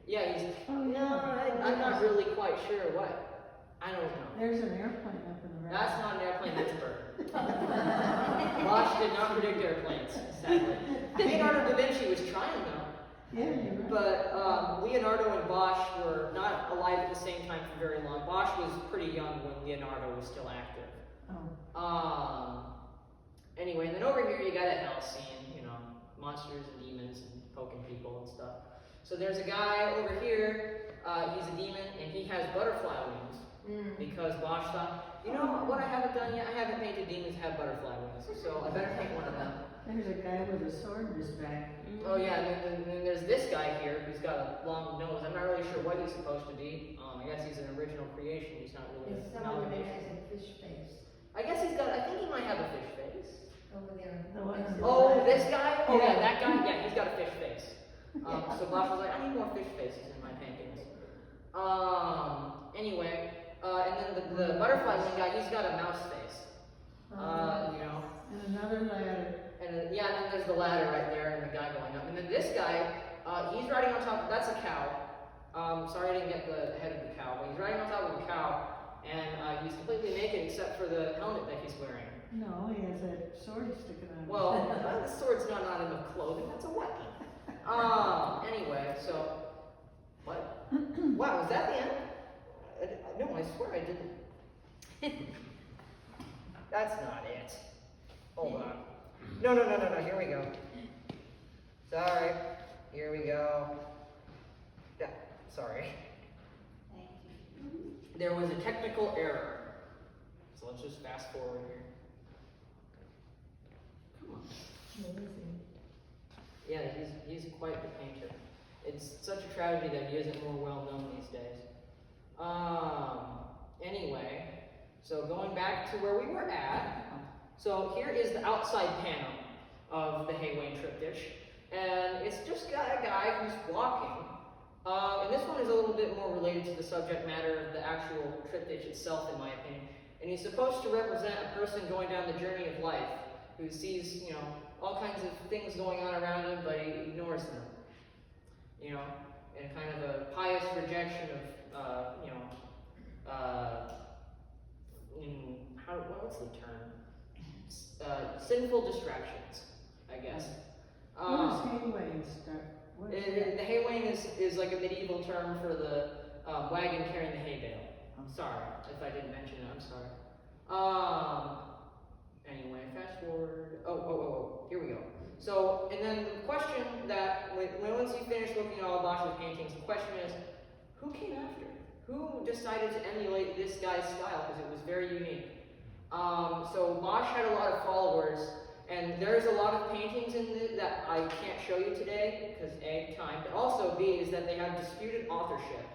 Yeah, I'm not really quite sure what. I don't know. There's an airplane up in the That's not an airplane, that's a bird. Bosch did not predict airplanes, sadly. Leonardo da Vinci was trying though. Yeah, you're right. But Leonardo and Bosch were not alive at the same time for very long. Bosch was pretty young when Leonardo was still active. Anyway, and then over here you got a hell scene, monsters and demons and poking people and stuff. So there's a guy over here, he's a demon, and he has butterfly wings. Because Bosch thought, what I haven't done yet? I haven't painted demons have butterfly wings, so I better paint one of them. There's a guy with a sword in his back. Oh yeah, and then there's this guy here who's got a long nose. I'm not really sure what he's supposed to be. I guess he's an original creation. He's not really It's an someone that amalgamation. has a fish face I guess I think he might have a fish face. over there. The one on the Oh, this guy? Oh yeah, that guy? Yeah, he's got a fish face. So Bosch was like, I need more fish faces in my paintings. Anyway, and then the butterfly wing guy, he's got a mouse face. And another ladder. And then there's the ladder right there and the guy going up. And then this guy, he's riding on top, that's a cow. Sorry I didn't get the head of the cow, but he's riding on top of a cow, and he's completely naked except for the helmet that he's wearing. No, he has that sword sticking out. Well, the sword's not on him of clothing, that's a weapon. Anyway, so, what? Wow, was that the end? No, I swear I didn't. That's not it. Hold on. No, here we go. Sorry, here we go. Yeah, sorry. There was a technical error. So let's just fast forward here. Come on. Yeah, he's quite the painter. It's such a tragedy that he isn't more well known these days. Anyway, so going back to where we were at. So here is the outside panel of the Haywain triptych. And it's just got a guy who's walking. And this one is a little bit more related to the subject matter of the actual triptych itself, in my opinion. And he's supposed to represent a person going down the journey of life, who sees, you know, all kinds of things going on around him, but he ignores them. You know, in kind of a pious rejection of, what's the term? Sinful distractions, I guess. What is Haywain stuff? What is that? The Haywain is like a medieval term for the wagon carrying the hay bale. I'm sorry if I didn't mention it, I'm sorry. Anyway, fast forward. Oh, here we go. So, and then the question that, once you finish looking at all Bosch's paintings, the question is, who came after? Who decided to emulate this guy's style? Because it was very unique. So Bosch had a lot of followers, and there's a lot of paintings in this that I can't show you today, because A, time, but also B, is that they have disputed authorship.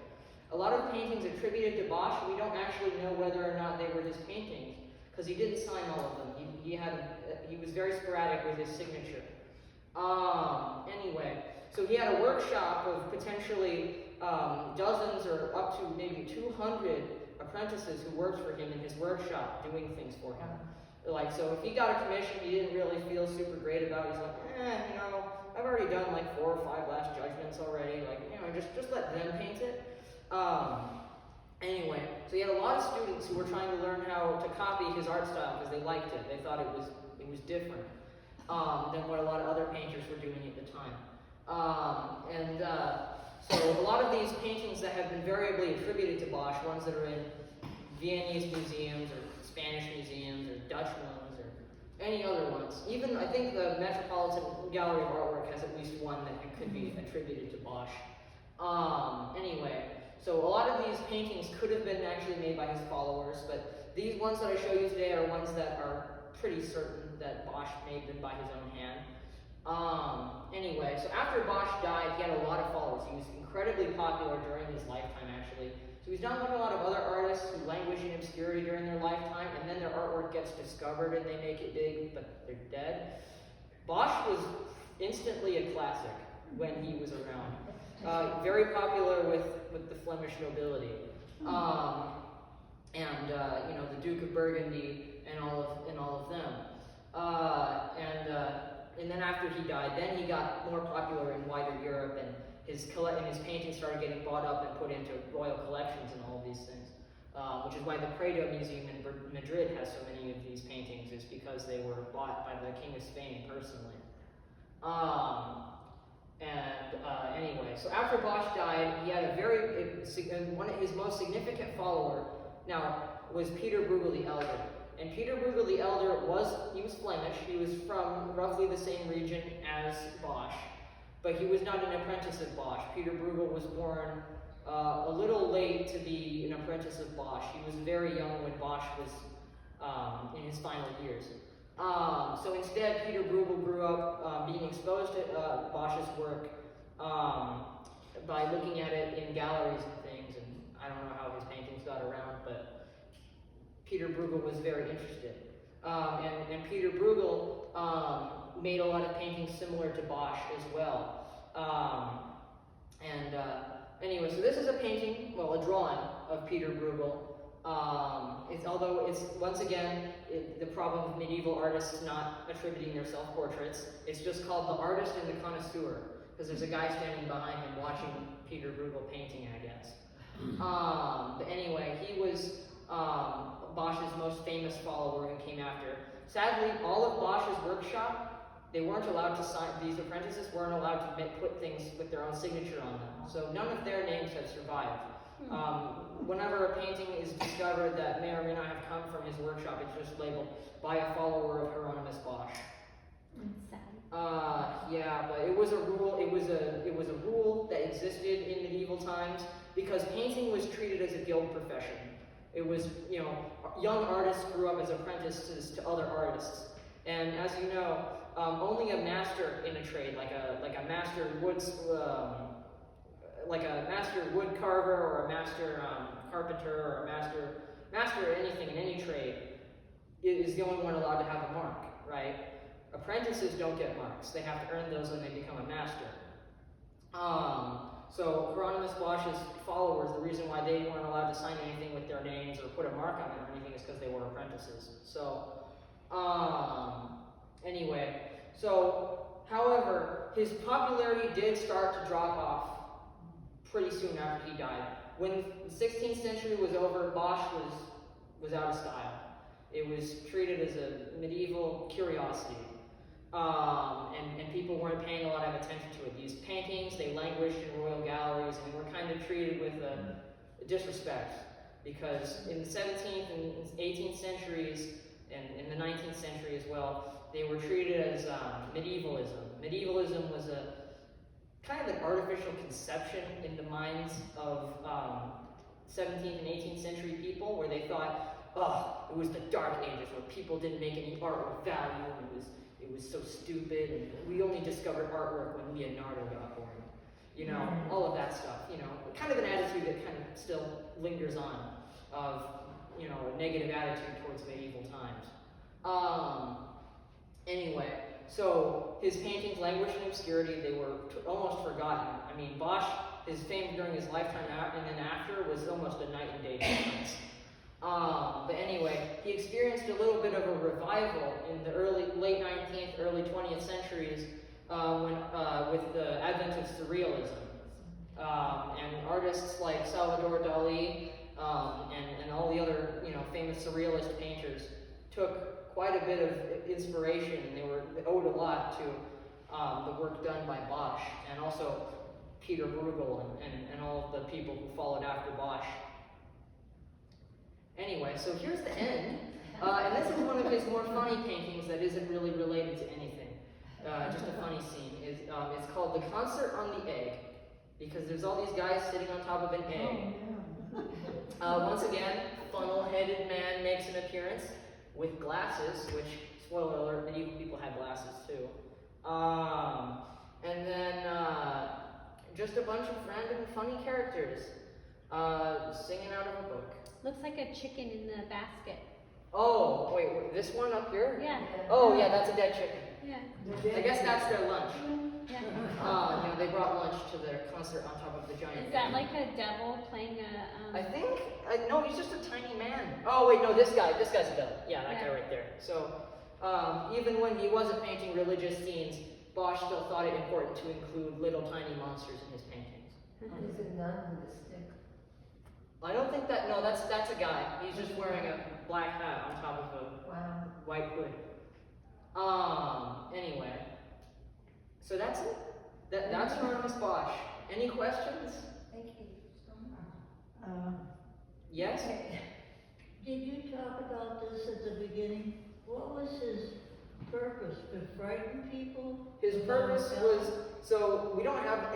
A lot of paintings attributed to Bosch, we don't actually know whether or not they were his paintings, because he didn't sign all of them. He was very sporadic with his signature. Anyway, so he had a workshop of potentially dozens or up to maybe 200 apprentices who worked for him in his workshop doing things for him. Like, so if he got a commission he didn't really feel super great about, he's like, you know, I've already done like 4 or 5 last judgments already, like, you know, just let them paint it. Anyway, so he had a lot of students who were trying to learn how to copy his art style because they liked it. They thought it was different than what a lot of other painters were doing at the time. So a lot of these paintings that have been variably attributed to Bosch, ones that are in Viennese museums or Spanish museums or Dutch ones or any other ones. Even I think the Metropolitan Gallery of Artwork has at least one that could be attributed to Bosch. Anyway, so a lot of these paintings could have been actually made by his followers, but these ones that I show you today are ones that are pretty certain that Bosch made them by his own hand. Anyway, so after Bosch died, he had a lot of followers. He was incredibly popular during his lifetime, actually. So he's not like a lot of other artists who languish in obscurity during their lifetime, and then their artwork gets discovered and they make it big, but they're dead. Bosch was instantly a classic when he was around. Very popular with the Flemish nobility. You know, the Duke of Burgundy and all of them. And then after he died, then he got more popular in wider Europe, and his paintings started getting bought up and put into royal collections and all of these things. Which is why the Prado Museum in Madrid has so many of these paintings, is because they were bought by the King of Spain personally. Anyway, so after Bosch died, he had one of his most significant follower was Peter Bruegel the Elder. And Peter Bruegel the Elder was Flemish. He was from roughly the same region as Bosch, but he was not an apprentice of Bosch. Peter Bruegel was born a little late to be an apprentice of Bosch. He was very young when Bosch was in his final years. So instead, Peter Bruegel grew up being exposed to Bosch's work by looking at it in galleries and things, and I don't know how his paintings got around, but Peter Bruegel was very interested. And Peter Bruegel made a lot of paintings similar to Bosch as well. Anyway, so this is a painting, well, a drawing of Peter Bruegel. Although it's, once again, the problem of medieval artists not attributing their self-portraits. It's just called The Artist and the Connoisseur, because there's a guy standing behind him watching Peter Bruegel painting, I guess. But anyway, he was Bosch's most famous follower who came after. Sadly, all of Bosch's workshop, they weren't allowed to sign, these apprentices weren't allowed to put things with their own signature on them. So none of their names have survived. Whenever a painting is discovered that may or may not have come from his workshop, it's just labeled by a follower of Hieronymus Bosch. That's sad. Yeah, but it was a rule. It was a rule that existed in medieval times because painting was treated as a guild profession. It was, you know, young artists grew up as apprentices to other artists, and as you know, only a master in a trade, like a master wood carver or a master carpenter or a master anything in any trade, is the only one allowed to have a mark, right? Apprentices don't get marks. They have to earn those when they become a master. So Hieronymus Bosch's followers, the reason why they weren't allowed to sign anything with their names or put a mark on it or anything is because they were apprentices. So, anyway, so, however, his popularity did start to drop off pretty soon after he died. When the 16th century was over, Bosch was out of style. It was treated as a medieval curiosity. And people weren't paying a lot of attention to it. These paintings, they languished in royal galleries and were kind of treated with disrespect. Because in the 17th and 18th centuries, and in the 19th century as well, they were treated as medievalism. Medievalism was a kind of an artificial conception in the minds of 17th and 18th century people, where they thought, oh, it was the Dark Ages where people didn't make any art with value, and it was so stupid, and we only discovered artwork when Leonardo got born. You know, all of that stuff, you know, kind of an attitude that kind of still lingers on, of, you know, a negative attitude towards medieval times. Anyway, so his paintings languished in obscurity. They were almost forgotten. I mean, Bosch, his fame during his lifetime and then after was almost a night and day difference. But anyway, he experienced a little bit of a revival in the late 19th, early 20th centuries with the advent of surrealism. And artists like Salvador Dali and all the other, you know, famous surrealist painters took quite a bit of inspiration, and they owed a lot to the work done by Bosch, and also Peter Bruegel and all of the people who followed after Bosch. Anyway, so here's the end, and this is one of his more funny paintings that isn't really related to anything, just a funny scene. It's called The Concert on the Egg, because there's all these guys sitting on top of an egg. Once again, funnel-headed man makes an appearance with glasses, which, spoiler alert, medieval people had glasses too. And then just a bunch of random funny characters singing out of a book. Looks like a chicken in the basket. Oh, wait, this one up here? Yeah. Oh, yeah, that's a dead chicken. Yeah. I guess that's their lunch. Yeah. You know, they brought lunch to their concert on top of the giant Is that egg. like a devil playing a? I think, no, he's just a tiny man. Oh wait, no, this guy's a devil. Yeah, that guy right there. So, even when he wasn't painting religious scenes, Bosch still thought it important to include little tiny monsters in his paintings. He's a nun with a stick. I don't think that, no, that's a guy. He's just wearing a black hat on top of a white hood. Anyway, so that's it. That's Hieronymus Bosch. Any questions? Thank you so much. Yes? Did you talk about this at the beginning? What was his purpose? To frighten people? His purpose was, so we don't have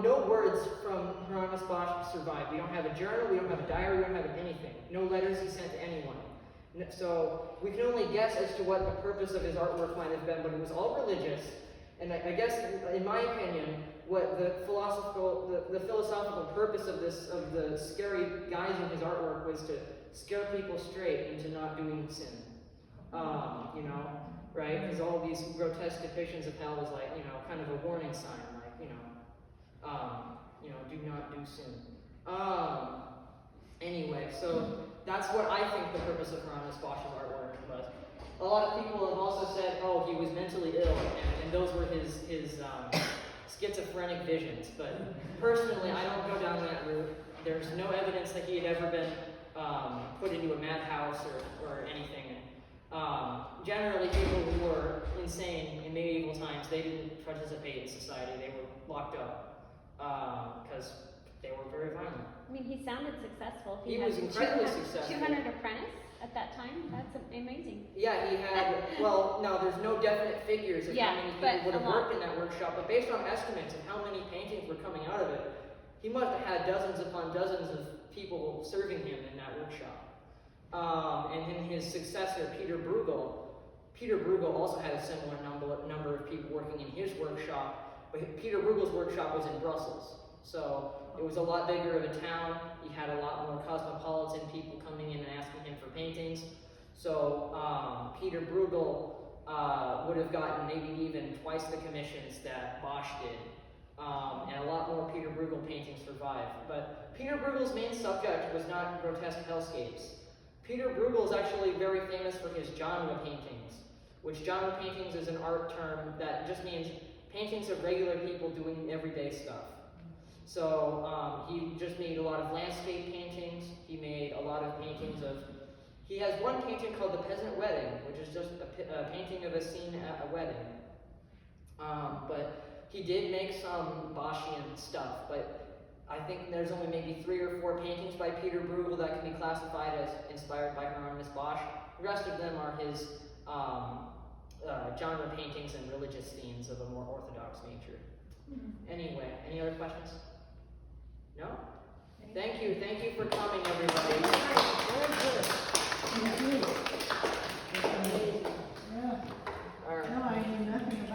no words from Hieronymus Bosch survive. We don't have a journal, we don't have a diary, we don't have anything. No letters he sent to anyone. So we can only guess as to what the purpose of his artwork might have been, but it was all religious. And I guess, in my opinion, what the philosophical purpose of the scary guys in his artwork was to scare people straight into not doing sin. You know, right? Because all these grotesque depictions of hell is like, you know, kind of a warning sign, like, you know, do not do sin. Anyway, so that's what I think the purpose of Hieronymus Bosch's artwork was. A lot of people have also said, oh, he was mentally ill, and those were his schizophrenic visions. But personally, I don't go down that route. There's no evidence that he had ever been put into a madhouse or anything. Generally, people who were insane in medieval times, they didn't participate in society. They were locked up because they were very violent. I mean, he sounded successful. He had was incredibly successful. 200 apprentices at that time. That's amazing. Yeah, he had, well, no, there's no definite figures of Yeah, how many but people would a have lot. worked in that workshop, but based on estimates of how many paintings were coming out of it, he must have had dozens upon dozens of people serving him in that workshop. And then his successor, Peter Bruegel also had a similar number of people working in his workshop, but Peter Bruegel's workshop was in Brussels. So it was a lot bigger of a town. He had a lot more cosmopolitan people coming in and asking him for paintings. So Peter Bruegel would have gotten maybe even twice the commissions that Bosch did. And a lot more Peter Bruegel paintings survived. But Peter Bruegel's main subject was not grotesque hellscapes. Peter Bruegel is actually very famous for his genre paintings, which genre paintings is an art term that just means paintings of regular people doing everyday stuff. So he just made a lot of landscape paintings. He made a lot of paintings of, he has one painting called The Peasant Wedding, which is just a painting of a scene at a wedding. But he did make some Boschian stuff, but I think there's only maybe 3 or 4 paintings by Peter Bruegel that can be classified as inspired by Hieronymus Bosch. The rest of them are his genre paintings and religious themes of a more orthodox nature. Anyway, any other questions? No? Thank you for coming, everybody.